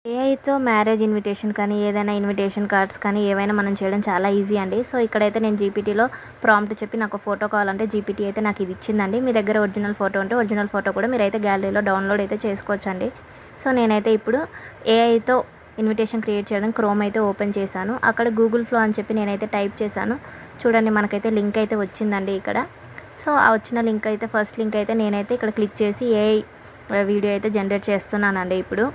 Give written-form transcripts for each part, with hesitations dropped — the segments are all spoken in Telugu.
ఏఐతో మ్యారేజ్ ఇన్విటేషన్ కానీ, ఏదైనా ఇన్విటేషన్ కార్డ్స్ కానీ ఏవైనా మనం చేయడం చాలా ఈజీ అండి. సో, ఇక్కడైతే నేను జీపీటీలో ప్రాంప్ట్ చెప్పి నాకు ఫోటో కావాలంటే జీపీటీ అయితే నాకు ఇది ఇచ్చిందండి. మీ దగ్గర ఒరిజినల్ ఫోటో ఉంటే ఒరిజినల్ ఫోటో కూడా మీరైతే గ్యాలరీలో డౌన్లోడ్ అయితే చేసుకోవచ్చండి. సో, నేనైతే ఇప్పుడు ఏఐతో ఇన్విటేషన్ క్రియేట్ చేయడం క్రోమ్ అయితే ఓపెన్ చేశాను. అక్కడ గూగుల్ ఫ్లో అని చెప్పి నేనైతే టైప్ చేశాను. చూడండి మనకైతే లింక్ అయితే వచ్చిందండి ఇక్కడ. సో, ఆ వచ్చిన లింక్ అయితే ఫస్ట్ లింక్ అయితే నేనైతే ఇక్కడ క్లిక్ చేసి ఏఐ వీడియో అయితే జనరేట్ చేస్తున్నానండి ఇప్పుడు.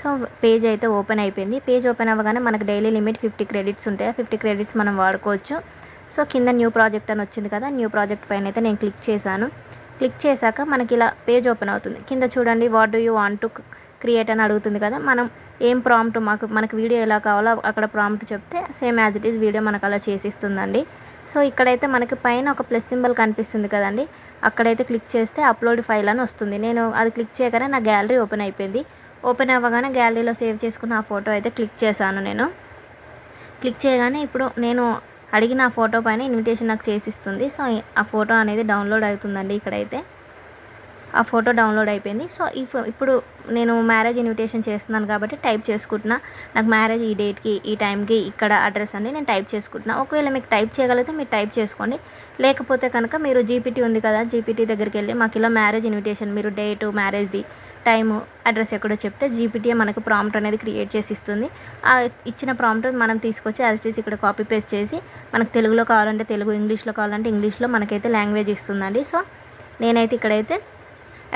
సో, పేజ్ అయితే ఓపెన్ అయిపోయింది. పేజ్ ఓపెన్ అవ్వగానే మనకు డైలీ లిమిట్ 50 క్రెడిట్స్ ఉంటాయి. 50 క్రెడిట్స్ మనం వాడుకోవచ్చు. సో, కింద న్యూ ప్రాజెక్ట్ అని వచ్చింది కదా, న్యూ ప్రాజెక్ట్ పైన అయితే నేను క్లిక్ చేశాను. క్లిక్ చేశాక మనకి ఇలా పేజ్ ఓపెన్ అవుతుంది. కింద చూడండి what do you want to create అని అడుగుతుంది కదా, మనం ఏం ప్రాంప్ట్ మనకు వీడియో ఎలా కావాలో అక్కడ ప్రాంప్ట్ చెప్తే same as it is video మనకు అలా చేసిస్తుందండి. సో, ఇక్కడైతే మనకి పైన ఒక ప్లస్ సింబల్ కనిపిస్తుంది కదండి, అక్కడైతే క్లిక్ చేస్తే అప్లోడ్ ఫైల్ అని వస్తుంది. నేను అది క్లిక్ చేయగానే నా గ్యాలరీ ఓపెన్ అయిపోయింది. ఓపెన్ అవ్వగానే గ్యాలరీలో సేవ్ చేసుకున్న ఆ ఫోటో అయితే క్లిక్ చేశాను నేను. క్లిక్ చేయగానే ఇప్పుడు నేను అడిగిన ఆ ఫోటో పైన ఇన్విటేషన్ నాకు చేసిస్తుంది. సో, ఆ ఫోటో అనేది డౌన్లోడ్ అవుతుందండి ఇక్కడైతే. ఆ ఫోటో డౌన్లోడ్ అయిపోయింది. సో, ఇప్పుడు నేను మ్యారేజ్ ఇన్విటేషన్ చేస్తున్నాను కాబట్టి టైప్ చేసుకుంటున్నా. నాకు మ్యారేజ్ ఈ డేట్కి ఈ టైంకి ఇక్కడ అడ్రస్ అని నేను టైప్ చేసుకుంటున్నా. ఒకవేళ మీకు టైప్ చేయగలిగితే మీరు టైప్ చేసుకోండి. లేకపోతే కనుక మీరు జీపీటీ ఉంది కదా, జీపీటీ దగ్గరికి వెళ్ళి మాకు ఇలా మ్యారేజ్ ఇన్విటేషన్, మీరు డేటు, మ్యారేజ్ది, టైము, అడ్రస్ ఎక్కడో చెప్తే జీపీటీయే మనకు ప్రాంప్ట్ అనేది క్రియేట్ చేసి ఇస్తుంది. ఆ ఇచ్చిన ప్రాంప్ట్ మనం తీసుకొచ్చి యాజ్ ఇట్ ఈజ్ ఇక్కడ కాపీ పేస్ట్ చేసి మనకు తెలుగులో కావాలంటే తెలుగు, ఇంగ్లీష్లో కావాలంటే ఇంగ్లీష్లో మనకైతే లాంగ్వేజ్ ఇస్తుందండి. సో, నేనైతే ఇక్కడైతే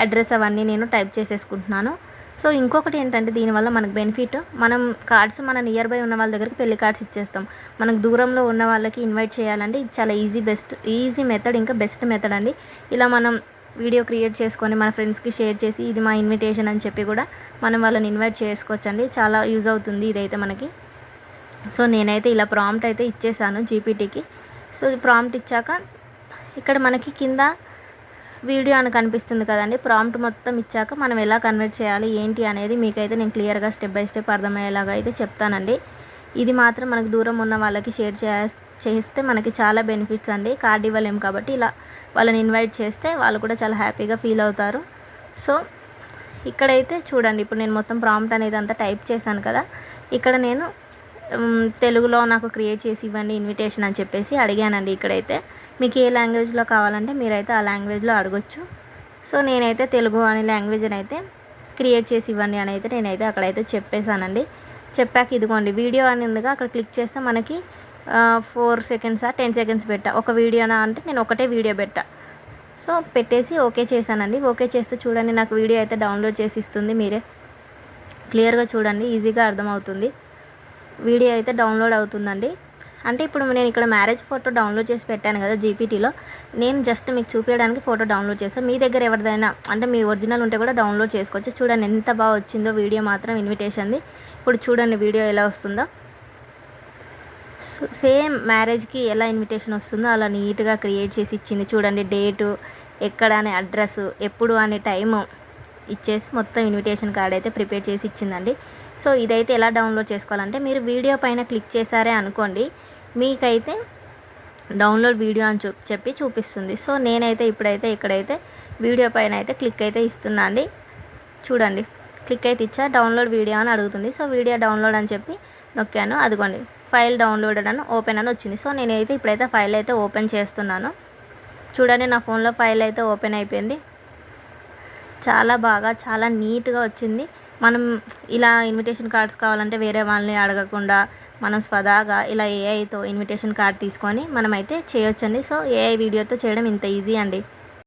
అడ్రస్ అవన్నీ నేను టైప్ చేసేసుకుంటున్నాను. సో, ఇంకొకటి ఏంటంటే దీనివల్ల మనకు బెనిఫిట్, మనం కార్డ్స్ మన నియర్ బై ఉన్న వాళ్ళ దగ్గరికి పెళ్లి కార్డ్స్ ఇచ్చేస్తాం. మనకు దూరంలో ఉన్న వాళ్ళకి ఇన్వైట్ చేయాలంటే ఇది చాలా ఈజీ మెథడ్, ఇంకా బెస్ట్ మెథడ్ అండి. ఇలా మనం వీడియో క్రియేట్ చేసుకొని మన ఫ్రెండ్స్కి షేర్ చేసి ఇది మా ఇన్విటేషన్ అని చెప్పి కూడా మనం వాళ్ళని ఇన్వైట్ చేసుకోవచ్చండి. చాలా యూజ్ అవుతుంది ఇదైతే మనకి. సో, నేనైతే ఇలా ప్రాంప్ట్ అయితే ఇచ్చేసాను జీపీటీకి. సో, ప్రాంప్ట్ ఇచ్చాక ఇక్కడ మనకి కింద వీడియో అని కనిపిస్తుంది కదండి, ప్రాంప్ట్ మొత్తం ఇచ్చాక మనం ఎలా కన్వర్ట్ చేయాలి ఏంటి అనేది మీకైతే నేను క్లియర్గా స్టెప్ బై స్టెప్ అర్థమయ్యేలాగా అయితే చెప్తానండి. ఇది మాత్రం మనకు దూరం ఉన్న వాళ్ళకి షేర్ చేస్తే మనకి చాలా బెనిఫిట్స్ అండి. కార్డ్ ఇవ్వలేము కాబట్టి ఇలా వాళ్ళని ఇన్వైట్ చేస్తే వాళ్ళు కూడా చాలా హ్యాపీగా ఫీల్ అవుతారు. సో, ఇక్కడైతే చూడండి ఇప్పుడు నేను మొత్తం ప్రాంప్ట్ అనేది అంతా టైప్ చేశాను కదా, ఇక్కడ నేను తెలుగులో నాకు క్రియేట్ చేసి ఇవ్వండి ఇన్విటేషన్ అని చెప్పేసి అడిగానండి. ఇక్కడైతే మీకు ఏ లాంగ్వేజ్లో కావాలంటే మీరైతే ఆ లాంగ్వేజ్లో అడగొచ్చు. సో, నేనైతే తెలుగు అనే లాంగ్వేజ్ని అయితే క్రియేట్ చేసి ఇవ్వండి అని అయితే నేనైతే అక్కడైతే చెప్పేశానండి. చెప్పాక ఇదిగోండి వీడియో అని ఉందిగా, అక్కడ క్లిక్ చేస్తే మనకి 4 సెకండ్సా 10 సెకండ్స్ పెట్టా. ఒక వీడియోనా అంటే నేను ఒకటే వీడియో పెట్టా. సో, పెట్టేసి ఓకే చేశానండి. ఓకే చేస్తే చూడండి నాకు వీడియో అయితే డౌన్లోడ్ చేసి ఇస్తుంది. మీరే క్లియర్గా చూడండి, ఈజీగా అర్థమవుతుంది. వీడియో అయితే డౌన్లోడ్ అవుతుందండి. అంటే ఇప్పుడు నేను ఇక్కడ మ్యారేజ్ ఫోటో డౌన్లోడ్ చేసి పెట్టాను కదా జీపీటీలో, నేను జస్ట్ మీకు చూపించడానికి ఫోటో డౌన్లోడ్ చేస్తాను. మీ దగ్గర ఎవరిదైనా అంటే మీ ఒరిజినల్ ఉంటే కూడా డౌన్లోడ్ చేసుకోవచ్చు. చూడండి ఎంత బాగా వచ్చిందో వీడియో మాత్రం ఇన్విటేషన్ది. ఇప్పుడు చూడండి వీడియో ఎలా వస్తుందో. సేమ్ మ్యారేజ్కి ఎలా ఇన్విటేషన్ వస్తుందో అలా నీట్గా క్రియేట్ చేసి ఇచ్చింది. చూడండి డేటు, ఎక్కడ అనే అడ్రస్, ఎప్పుడు అనే టైము ఇచ్చేసి మొత్తం ఇన్విటేషన్ కార్డ్ అయితే ప్రిపేర్ చేసి ఇచ్చిందండి. సో, ఇదైతే ఎలా డౌన్లోడ్ చేసుకోవాలంటే మీరు వీడియో పైన క్లిక్ చేశారే అనుకోండి, మీకైతే డౌన్లోడ్ వీడియో అని చెప్పి చూపిస్తుంది. సో, నేనైతే ఇప్పుడైతే ఇక్కడైతే వీడియో పైన అయితే క్లిక్ అయితే ఇస్తున్నా అండి. చూడండి క్లిక్ అయితే ఇచ్చా, డౌన్లోడ్ వీడియో అని అడుగుతుంది. సో, వీడియో డౌన్లోడ్ అని చెప్పి నొక్కాను. అదిగోండి ఫైల్ డౌన్లోడెడ్ అని ఓపెన్ అని వచ్చింది. సో, నేనైతే ఇప్పుడైతే ఫైల్ అయితే ఓపెన్ చేస్తున్నాను. చూడండి నా ఫోన్లో ఫైల్ అయితే ఓపెన్ అయిపోయింది. చాలా బాగా చాలా నీట్గా వచ్చింది. మనం ఇలా ఇన్విటేషన్ కార్డ్స్ కావాలంటే వేరే వాళ్ళని అడగకుండా మనం స్వతహాగా ఇలా ఏఐతో ఇన్విటేషన్ కార్డ్ తీసుకొని మనమైతే చేయొచ్చండి. సో, ఏఐ వీడియోతో చేయడం ఇంత ఈజీ అండి.